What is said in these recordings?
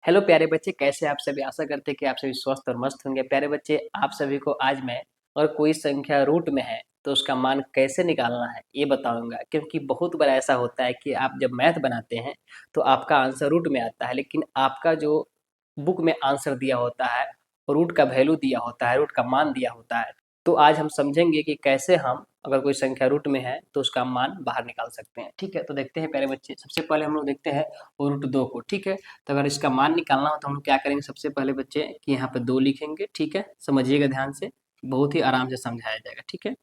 Hello प्यारे बच्चे, कैसे आप सभी। आशा करते हैं कि आप सभी स्वस्थ और मस्त होंगे। प्यारे बच्चे, आप सभी को आज मैं अगर कोई संख्या रूट में है तो उसका मान कैसे निकालना है ये बताऊंगा। क्योंकि बहुत बार ऐसा होता है कि आप जब मैथ बनाते हैं तो आपका आंसर रूट में आता है, लेकिन आपका जो बुक में आंसर दिया होता है, रूट का वैल्यू दिया होता है, रूट का मान दिया होता है। तो आज हम समझेंगे कि कैसे हम अगर कोई संख्या रूट में है तो उसका मान बाहर निकाल सकते हैं। ठीक है, तो देखते हैं प्यारे बच्चे। सबसे पहले हम लोग देखते हैं रूट 2 को। ठीक है, तो अगर इसका मान निकालना हो तो हम लोग क्या करेंगे, सबसे पहले बच्चे कि यहाँ पे 2 लिखेंगे। ठीक है, समझिएगा ध्यान से, बहुत ही आराम से समझाया जाएगा। ठीक है,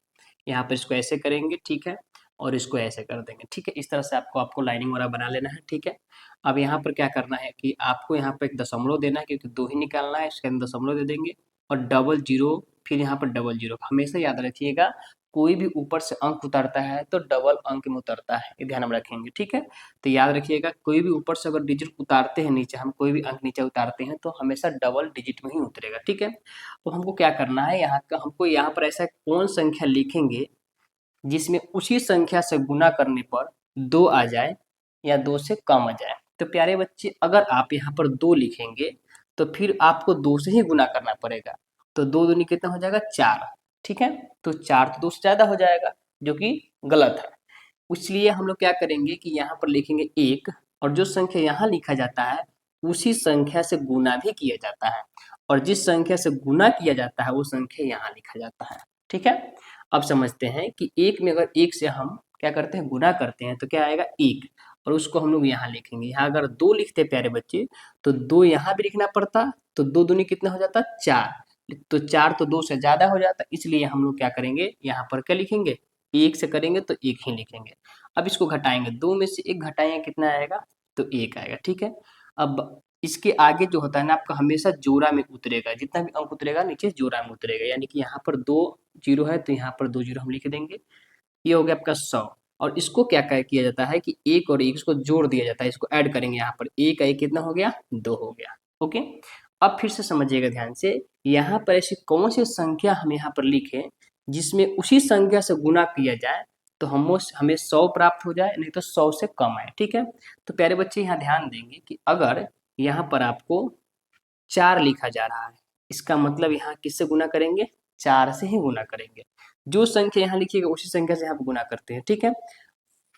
यहाँ पे इसको ऐसे करेंगे। ठीक है, और इसको ऐसे कर देंगे। ठीक है, इस तरह से आपको लाइनिंग वाला बना लेना है। ठीक है, अब यहाँ पर क्या करना है कि आपको यहाँ पे एक दशमलव देना है, क्योंकि 2 ही निकालना है। इसके अंदर दशमलव दे देंगे और डबल जीरो, फिर यहाँ पर डबल जीरो। हमेशा याद रखिएगा, कोई भी ऊपर से अंक उतरता है तो डबल अंक में उतरता है, ये ध्यान में रखेंगे। ठीक है, तो याद रखिएगा, कोई भी ऊपर से अगर डिजिट उतारते हैं नीचे, हम कोई भी अंक नीचे उतारते हैं तो हमेशा डबल डिजिट में ही उतरेगा। ठीक है, तो हमको क्या करना है, यहाँ का हमको यहाँ पर ऐसा कौन संख्या लिखेंगे जिसमें उसी संख्या से गुना करने पर 2 आ जाए या 2 से कम आ जाए। तो प्यारे बच्चे, अगर आप यहाँ पर 2 लिखेंगे तो फिर आपको 2 से ही गुना करना पड़ेगा। तो 2 दूनी कितना हो जाएगा, 4। ठीक है, तो 4 तो 2 से ज़्यादा हो जाएगा, जो कि गलत है। इसलिए हम लोग क्या करेंगे कि यहाँ पर लिखेंगे 1, और जो संख्या यहाँ लिखा जाता है उसी संख्या से गुना भी किया जाता है, और जिस संख्या से गुना किया जाता है वो संख्या यहाँ लिखा जाता है। ठीक है, अब समझते हैं कि 1 में अगर 1 से हम क्या करते हैं, गुना करते हैं, तो क्या आएगा 1, और उसको हम लोग यहाँ लिखेंगे। यहाँ अगर 2 लिखते प्यारे बच्चे तो 2 यहाँ भी लिखना पड़ता, तो 2 दूनी कितना हो जाता, 4। तो 4 तो 2 से ज़्यादा हो जाता, इसलिए हम लोग क्या करेंगे, यहाँ पर क्या लिखेंगे, 1 से करेंगे तो 1 ही लिखेंगे। अब इसको घटाएंगे, 2 में से 1 घटाएंगे कितना आएगा, तो 1 आएगा। ठीक है, अब इसके आगे जो होता है ना आपका, हमेशा जोड़ा में उतरेगा। जितना भी अंक उतरेगा नीचे जोड़ा में उतरेगा, यानी कि यहाँ पर 2 जीरो है तो यहाँ पर 2 जीरो हम लिख देंगे। ये हो गया आपका 100। और इसको क्या किया जाता है कि 1 और 1 इसको जोड़ दिया जाता है, इसको ऐड करेंगे। यहाँ पर 1 1 कितना हो गया, 2 हो गया। ओके, अब फिर से समझिएगा ध्यान से, यहाँ पर ऐसी कौन सी संख्या हम यहाँ पर लिखें जिसमें उसी संख्या से गुना किया जाए तो हमें 100 प्राप्त हो जाए, नहीं तो 100 से कम आए। ठीक है, तो प्यारे बच्चे यहाँ ध्यान देंगे कि अगर यहाँ पर आपको 4 लिखा जा रहा है, इसका मतलब यहाँ किससे गुना करेंगे, 4 से ही गुना करेंगे। जो संख्या यहाँ लिखिएगा उसी संख्या से यहाँ पे गुना करते हैं। ठीक है,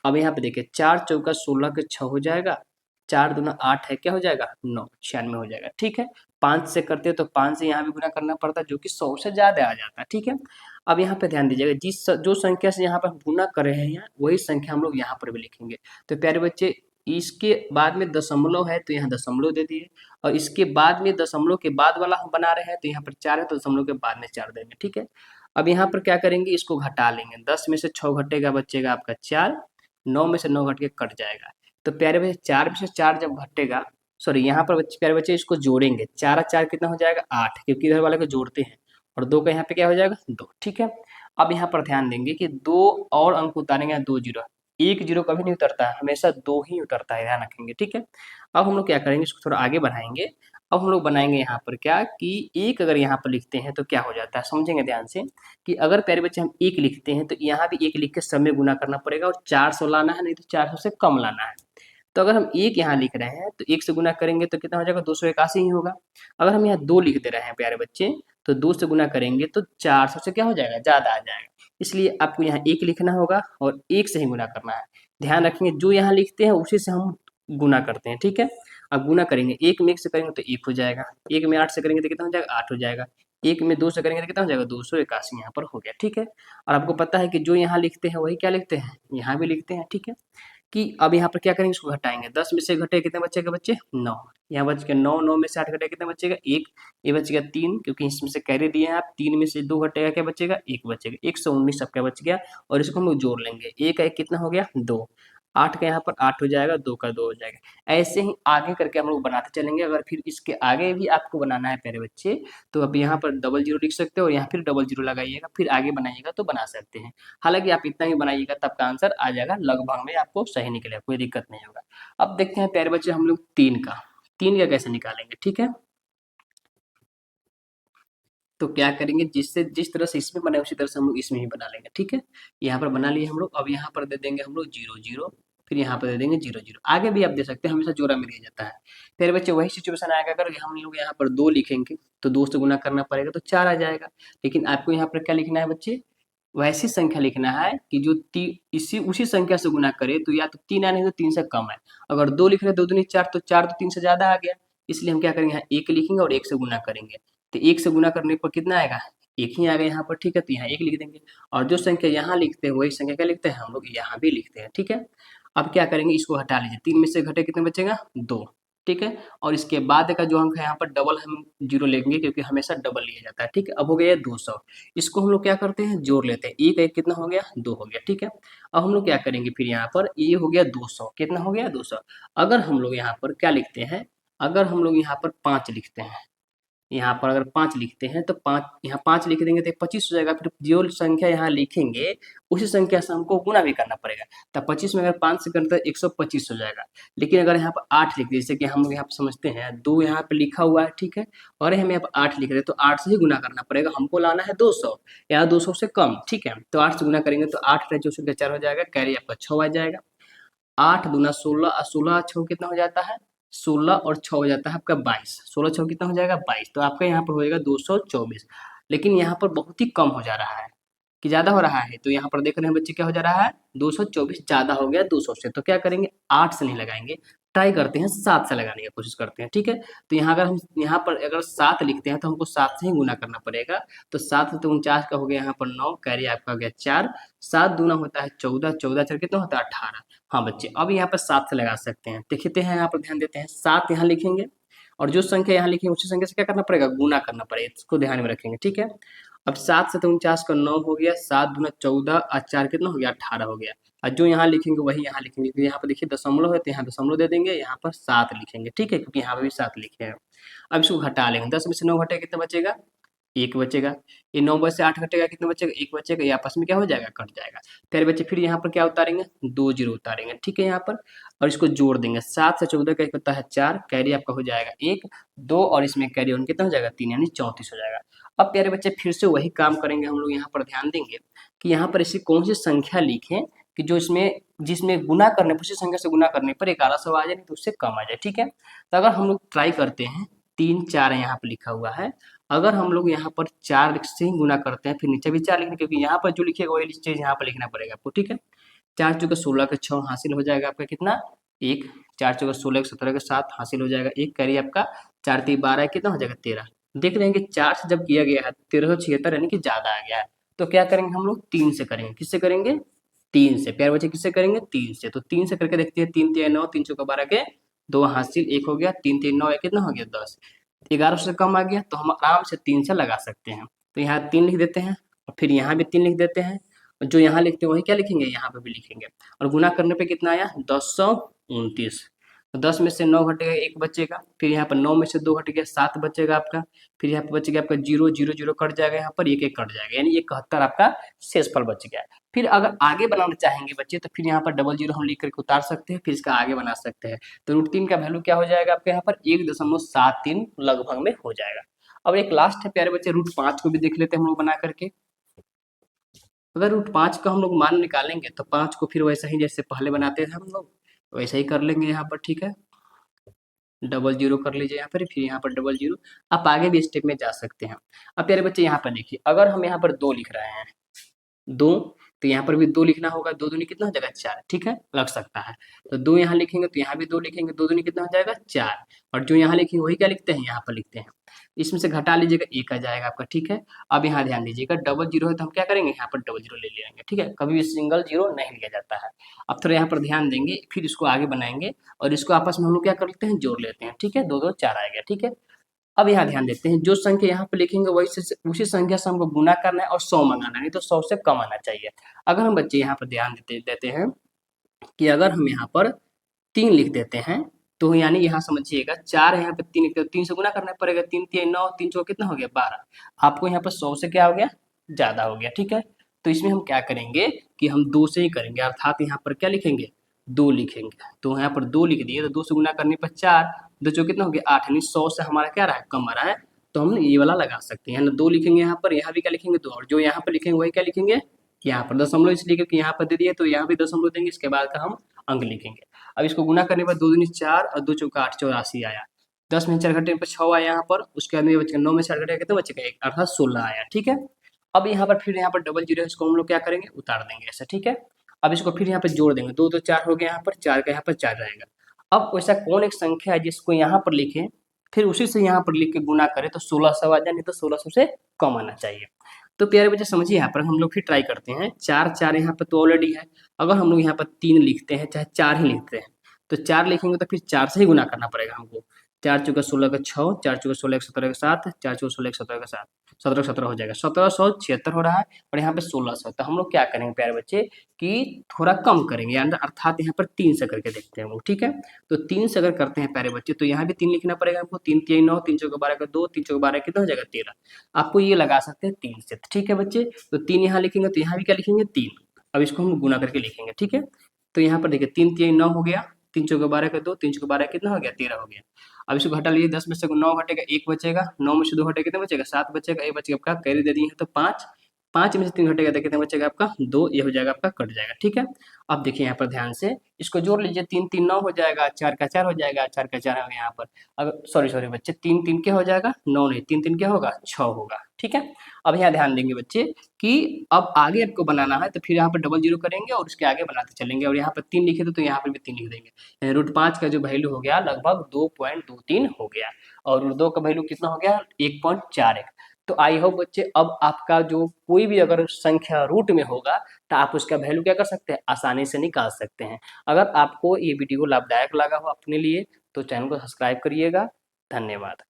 अब यहाँ पे देखिए, 4 चौका 16 के 6 हो जाएगा, 4 दूना 8 है, क्या हो जाएगा, 9, 96 हो जाएगा। ठीक है, 5 से करते हैं तो 5 से यहाँ भी गुना करना पड़ता है, जो कि 100 से ज़्यादा आ जाता है। ठीक है, अब यहाँ पे ध्यान दीजिएगा, जो संख्या से यहाँ पर हम गुना कर रहे हैं वही संख्या हम लोग यहाँ पर भी लिखेंगे। तो प्यारे बच्चे, इसके बाद में दशमलव है तो यहाँ दशमलव दे दिए, और इसके बाद में दशमलव के बाद वाला हम बना रहे हैं तो यहाँ पर 4 है तो दशमलव के बाद में 4 देंगे। ठीक है, अब यहाँ पर क्या करेंगे, इसको घटा लेंगे। 10 में से 6 घटेगा, बचेगा आपका 4। 9 में से 9 घट के कट जाएगा। तो प्यारे बच्चे, 4 में से 4 जब घटेगा, सॉरी यहाँ पर प्यारे बच्चे इसको जोड़ेंगे। 4 और 4 कितना हो जाएगा, 8, क्योंकि इधर वाले को जोड़ते हैं, और 2 का यहाँ पे क्या हो जाएगा, 2। ठीक है, अब यहाँ पर ध्यान देंगे कि 2 और अंक उतारेंगे, 2 जीरो, 1 जीरो कभी नहीं उतरता है, हमेशा 2 ही उतरता है, ध्यान रखेंगे। ठीक है, अब हम लोग क्या करेंगे, इसको थोड़ा आगे बढ़ाएंगे। अब हम लोग बनाएंगे यहाँ पर क्या कि 1 अगर यहाँ पर लिखते हैं तो क्या हो जाता है, समझेंगे ध्यान से कि अगर प्यारे बच्चे हम 1 लिखते हैं तो यहाँ भी 1 लिख के सब में गुना करना पड़ेगा, और 400 लाना है, नहीं तो 400 से कम लाना है। तो अगर हम 1 यहाँ लिख रहे हैं तो 1 से गुना करेंगे तो कितना हो जाएगा, 281 ही होगा। अगर हम यहाँ 2 लिख दे रहे हैं प्यारे बच्चे, तो 2 से गुना करेंगे तो 400 से क्या हो जाएगा, ज़्यादा आ जाएगा। इसलिए आपको यहाँ 1 लिखना होगा और 1 से ही गुना करना है। ध्यान रखेंगे, जो यहाँ लिखते हैं उसी से हम गुना करते हैं। ठीक है, अब गुना करेंगे, 1 में 1 से करेंगे तो 1 हो जाएगा, 1 में 8 से करेंगे तो कितना हो जाएगा, 8 हो जाएगा, 1 में 2 से करेंगे तो कितना हो जाएगा, 281 यहाँ पर हो गया। ठीक है, और आपको पता है कि जो यहाँ लिखते हैं वही क्या लिखते हैं, यहाँ भी लिखते हैं। ठीक है, कि अब यहाँ पर क्या करेंगे, इसको घटाएंगे। 10 में से घटे कितने बचेगा बच्चे, 9। यहाँ बच गया 9, 9 में से 8 घटे कितने बचेगा, 1। ये बच गया 3, क्योंकि इसमें से कैरी दिए हैं आप। 3 में से 2 घटेगा, क्या बचेगा, 1 बचेगा। 119 आपका बच गया, और इसको हम लोग जोड़ लेंगे। 1 का 1 कितना हो गया, 2। 8 का यहाँ पर 8 हो जाएगा, 2 का 2 हो जाएगा। ऐसे ही आगे करके हम लोग बनाते चलेंगे। अगर फिर इसके आगे भी आपको बनाना है प्यारे बच्चे, तो आप यहाँ पर डबल जीरो लिख सकते हो, और यहाँ फिर डबल जीरो लगाइएगा, फिर आगे बनाइएगा तो बना सकते हैं। हालांकि आप इतना ही बनाइएगा तब का आंसर आ जाएगा, लगभग में आपको सही निकलेगा, कोई दिक्कत नहीं होगा। अब देखते हैं प्यारे बच्चे, हम लोग 3 का कैसे निकालेंगे। ठीक है, तो क्या करेंगे, जिस तरह से इसमें बना है उसी तरह से हम लोग इसमें ही बना लेंगे। ठीक है, यहाँ पर बना लिए हम लोग। अब यहाँ पर दे देंगे हम लोग 0 0, फिर यहाँ पर दे देंगे 0 0। आगे भी आप दे सकते हैं, हमेशा जोड़ा में दिया जाता है। फिर बच्चे वही सिचुएशन आएगा, अगर हम लोग यहाँ पर 2 लिखेंगे तो 2 से गुना करना पड़ेगा तो 4 आ जाएगा। लेकिन आपको यहाँ पर क्या लिखना है बच्चे, वैसी संख्या लिखना है कि जो इसी उसी संख्या से गुना करे, तो या तो 3 आए नहीं तो 3 से कम है। अगर 2 लिख रहे हैं 2 दूनी 4, तो 4 तो 3 से ज़्यादा आ गया, इसलिए हम क्या करेंगे यहाँ 1 लिखेंगे और 1 से गुना करेंगे। तो 1 से गुना करने पर कितना आएगा, 1 ही आएगा यहाँ पर, ठीक है। तो यहाँ 1 लिख देंगे, और जो संख्या यहाँ लिखते हैं वही संख्या क्या लिखते हैं हम लोग यहाँ भी लिखते हैं, ठीक है। अब क्या करेंगे, इसको हटा लीजिए, 3 में से घटे कितने बचेगा, 2, ठीक है। और इसके बाद का जो अंक है यहाँ पर डबल हम 0 लेंगे, क्योंकि हमेशा डबल लिया जाता है, ठीक है। अब हो गया 200, इसको हम लोग क्या करते हैं, जोड़ लेते हैं। 1 1 कितना हो गया, 2 हो गया, ठीक है। अब हम लोग क्या करेंगे, फिर यहाँ पर ये हो गया 200, कितना हो गया 200। अगर हम लोग यहाँ पर क्या लिखते हैं, अगर हम लोग यहाँ पर 5 लिखते हैं, यहाँ पर अगर 5 लिखते हैं तो 5 यहाँ 5 लिख देंगे तो 25 हो जाएगा। फिर जो संख्या यहाँ लिखेंगे उसी संख्या से हमको गुना भी करना पड़ेगा। तो 25 में अगर 5 से करते हैं 125 हो जाएगा। लेकिन अगर यहाँ पर 8 लिख दिए, जैसे कि हम लोग यहाँ पर समझते हैं 2 यहाँ पे लिखा हुआ है, ठीक है, और हम यहाँ पर 8 लिख रहे हैं, तो 8 से ही गुना करना पड़ेगा। हमको लाना है 200 या 200 से कम, ठीक है। तो 8 से गुना करेंगे तो 8 जो 4 हो जाएगा, कैरी आपका 6 आ जाएगा। 8 दूना 16 और 16 6 कितना हो जाता है, 16 और 6 हो जाता है आपका 22। 16 6 कितना हो जाएगा 22। तो आपका यहाँ पर हो जाएगा 224। लेकिन यहाँ पर बहुत ही कम हो जा रहा है कि ज़्यादा हो रहा है, तो यहाँ पर देख रहे हैं बच्चे क्या हो जा रहा है, 224 ज़्यादा हो गया 200 से। तो क्या करेंगे, 8 से नहीं लगाएंगे, ट्राई करते हैं 7 से लगाने की कोशिश करते हैं, ठीक है। तो यहाँ अगर हम यहाँ पर अगर 7 लिखते हैं तो हमको 7 से ही गुना करना पड़ेगा। तो 7 तो 49 का हो गया यहाँ पर 9, कैरी आपका हो गया 4, 7 दूना होता है 14, 14 4 कितना होता है 18। हाँ बच्चे, अब यहाँ पर 7 से लगा सकते हैं। देखते हैं यहाँ पर, ध्यान देते हैं, 7 यहाँ लिखेंगे और जो संख्या यहाँ लिखेंगे उसी संख्या से क्या करना पड़ेगा, गुना करना पड़ेगा, इसको ध्यान में रखेंगे, ठीक है। अब 7 से तो 49 का 9 हो गया, 7 दूना 14 और 4 कितना हो गया 18 हो गया। और जो यहाँ लिखेंगे वही यहाँ लिखेंगे, क्योंकि यहाँ पर देखिए दशमलव है तो यहाँ दशमलव दे देंगे, यहाँ पर 7 लिखेंगे, ठीक है, क्योंकि यहाँ पर भी 7 लिखे हैं। अब इसको घटा लेंगे, 10 में से 9 घटे कितना बचेगा, 1 बचेगा। ये 9 में से 8 घटेगा कितना बचेगा, 1 बचेगा। ये आपस में क्या हो जाएगा, कट जाएगा। फिर बच्चे फिर यहाँ पर क्या उतारेंगे, 2 जीरो उतारेंगे, ठीक है यहाँ पर, और इसको जोड़ देंगे। 7 से 14 का 1 होता है 4, कैरी आपका हो जाएगा 1 2, और इसमें कैरी ऑन कितना हो जाएगा 3, यानी 34 हो जाएगा। अब प्यारे बच्चे फिर से वही काम करेंगे हम लोग, यहाँ पर ध्यान देंगे कि यहाँ पर ऐसी कौन सी संख्या लिखें कि जो इसमें जिसमें गुना करने उसी संख्या से गुना करने पर 1100 आ जाए, नहीं तो उससे कम आ जाए, ठीक है। तो अगर हम लोग ट्राई करते हैं, 3 4 यहाँ पर लिखा हुआ है, अगर हम लोग यहाँ पर 4 से ही गुना करते हैं, फिर नीचे भी 4 लिखना, क्योंकि यहाँ पर जो लिखेगा वही चीज यहाँ पर लिखना पड़ेगा आपको, ठीक है। 4 चौके 16 के 6 हासिल हो जाएगा आपका कितना, 1। 4 चौके 16 के 17 के 7 हासिल हो जाएगा 1, करिए आपका 4 3 12 कितना हो जाएगा 13। देख रहे हैं कि 4 से जब किया गया है 1376, यानी कि ज्यादा आ गया है। तो क्या करेंगे हम लोग, 3 से करेंगे। किससे करेंगे, 3 से। प्यारे बच्चे किससे करेंगे, 3 से। तो 3 से करके देखते हैं, 3 3 9, 3 चौका 12 के 2 हासिल 1 हो गया, 3 3 9 कितना हो गया 10। 1100 से कम आ गया, तो हम आराम से 3 से लगा सकते हैं। तो यहाँ 3 लिख देते हैं और फिर यहाँ भी 3 लिख देते हैं, और जो यहाँ लिखते हैं वही क्या लिखेंगे, यहाँ पे भी लिखेंगे। और गुना करने पे कितना आया, 1029। तो 10 में से 9 घटेगा 1 बचेगा, फिर यहाँ पर 9 में से 2 घट गया 7 बचेगा आपका, फिर यहाँ पर बचेगा आपका 0 0 0 कट जाएगा, यहाँ पर 1 1 कट जाएगा, यानी 71 आपका शेषफल बच गया। फिर अगर आगे बनाना चाहेंगे बच्चे तो फिर यहाँ पर डबल जीरो हम लिख करके उतार सकते हैं, फिर इसका आगे बना सकते हैं। तो √3 का वैल्यू क्या हो जाएगा आपके यहाँ पर, 1.73 लगभग में हो जाएगा। अब एक लास्ट है प्यारे बच्चे, √5 को भी देख लेते हैं हम लोग बना करके। अगर √5 का हम लोग मान निकालेंगे तो 5 को फिर वैसा ही जैसे पहले बनाते थे हम लोग वैसा ही कर लेंगे यहाँ पर, ठीक है। डबल जीरो कर लीजिए यहाँ पर, फिर यहाँ पर डबल जीरो। आप आगे भी स्टेप में जा सकते हैं। अब प्यारे बच्चे यहाँ पर देखिए, अगर हम यहाँ पर 2 लिख रहे हैं, 2, तो यहाँ पर भी 2 लिखना होगा। 2 दूनी कितना हो जाएगा 4, ठीक है, लग सकता है। तो 2 यहाँ लिखेंगे तो यहाँ भी 2 लिखेंगे, 2 दूनी कितना हो जाएगा 4, और जो यहाँ लिखेंगे वही क्या लिखते हैं, यहाँ पर लिखते हैं। इसमें से घटा लीजिएगा 1 आ जाएगा आपका, ठीक है। अब यहाँ ध्यान दीजिएगा, डबल जीरो है तो हम क्या करेंगे, यहाँ पर डबल जीरो ले लेंगे, ठीक है, कभी भी सिंगल जीरो नहीं लिया जाता है। अब थोड़ा यहाँ पर ध्यान देंगे, फिर इसको आगे बनाएंगे और इसको आपस में हम लोग क्या कर लेते हैं, जोड़ लेते हैं, ठीक है। 2 2 4 आ गया, ठीक है। अब यहाँ ध्यान देते हैं, जो संख्या यहाँ पे लिखेंगे वही से उसी संख्या से हमको गुना करना है और 100 मंगाना है, नहीं तो 100 से कम आना चाहिए। अगर हम बच्चे यहाँ पर ध्यान देते हैं कि अगर हम यहाँ पर 3 लिख देते हैं, तो यानी यहाँ समझिएगा 4 यहाँ पे 3 तो 3 से गुना करना पड़ेगा, 3 3 9, 3 चौका कितना हो गया 12। आपको यहाँ पर 100 से क्या हो गया, ज्यादा हो गया, ठीक है। तो इसमें हम क्या करेंगे कि हम 2 से ही करेंगे, अर्थात यहाँ पर क्या लिखेंगे, 2 लिखेंगे। तो यहाँ पर 2 लिख दिए, तो 2 से गुना करने पर 4, 2 चौके कितना हो गया 8, यानी 100 से हमारा क्या रहा है, कम आ रहा है। तो हम ये वाला लगा सकते हैं, 2 लिखेंगे यहाँ पर, यहाँ भी क्या लिखेंगे 2, और जो यहाँ पर लिखेंगे वही क्या लिखेंगे, यहाँ पर दशमलव, इसलिए क्योंकि यहाँ पर दे दिए तो यहाँ भी दशमलव देंगे, इसके बाद का हम अंक लिखेंगे। अब इसको गुना करने पर 2 दूनी 4 और 2 चौका 8, 84 आया। 10 में 4 घटे पर 6 आया यहाँ पर, उसके बाद में बचेगा 9 में 4 घटेगा कितना बचेगा 1, अर्थात 16 आया। ठीक है, अब यहाँ पर फिर यहाँ पर डबल जीरो, इसको हम लोग क्या करेंगे, उतार देंगे ऐसा। ठीक है, अब इसको फिर यहाँ पे जोड़ देंगे, 2 2 4 हो गया, यहाँ पर 4 का यहाँ पर 4 रहेगा। अब वैसा कौन एक संख्या है जिसको यहाँ पर लिखें फिर उसी से यहाँ पर लिख के गुना करें तो 1600 आ जाए, नहीं तो 1600 से कम आना चाहिए। तो प्यारे बच्चे समझिए, यहाँ पर हम लोग फिर ट्राई करते हैं। 4 4 यहाँ पर तो ऑलरेडी है, अगर हम लोग यहाँ पर 3 लिखते हैं चाहे 4 ही लिखते हैं, तो 4 लिखेंगे तो फिर 4 से ही गुना करना पड़ेगा हमको। 4 चौका 16 का 6, 4 चौका 16 एक 17 का 7, 4 चौका 16 एक 17 का 7, 17 17 हो जाएगा, 1776 हो रहा है और यहाँ पे 1600। तो हम लोग क्या करेंगे प्यारे बच्चे कि थोड़ा कम करेंगे, यानी अर्थात यहाँ पर 3 से करके देखते हैं हम लोग। ठीक है, तो 3 से अगर करते हैं प्यारे बच्चे तो यहाँ भी 3 लिखना पड़ेगा हमको। 3 3 9, 3 चौका 12 का 2, 3 चौका 12 कितना हो जाएगा 13। आपको ये लगा सकते हैं 3 से। ठीक है बच्चे, तो 3 यहाँ लिखेंगे तो यहाँ भी क्या लिखेंगे 3। अब इसको हम गुना करके लिखेंगे। ठीक है, तो यहाँ पर देखिए 3 3 9 हो गया, 3 चौका 12 का 2, 3 चौका 12 कितना हो गया 13 हो गया। अब इसको घटा लीजिए, 10 में से 9 घटेगा 1 बचेगा, 9 में से 2 घटेगा कितना बचेगा 7 बचेगा, ये बचेगा आपका कैरी दे दिए हैं तो 5, 5 में से 3 घटेगा तो कितना बचेगा आपका 2, ये हो जाएगा आपका कट जाएगा। ठीक है, अब देखिए यहाँ पर ध्यान से इसको जोड़ लीजिए, 3 3 9 हो जाएगा, 4 का 4 हो जाएगा, 4 का 4 होगा यहाँ पर। अगर सॉरी सॉरी बच्चे 3 3 क्या हो जाएगा 9 नहीं, 3 3 क्या होगा 6 होगा। ठीक है, अब यहाँ ध्यान देंगे बच्चे कि अब आगे आपको बनाना है तो फिर यहाँ पर डबल जीरो करेंगे और उसके आगे बनाते चलेंगे, और यहाँ पर 3 लिखे थे तो यहाँ पर भी 3 लिख देंगे। √5 का जो वैल्यू हो गया लगभग 2.23 हो गया, और √2 का वैल्यू कितना हो गया 1.41। तो आई होप बच्चे अब आपका जो कोई भी अगर संख्या रूट में होगा तो आप उसका वैल्यू क्या कर सकते हैं, आसानी से निकाल सकते हैं। अगर आपको ये वीडियो लाभदायक लगा हो अपने लिए तो चैनल को सब्सक्राइब करिएगा। धन्यवाद।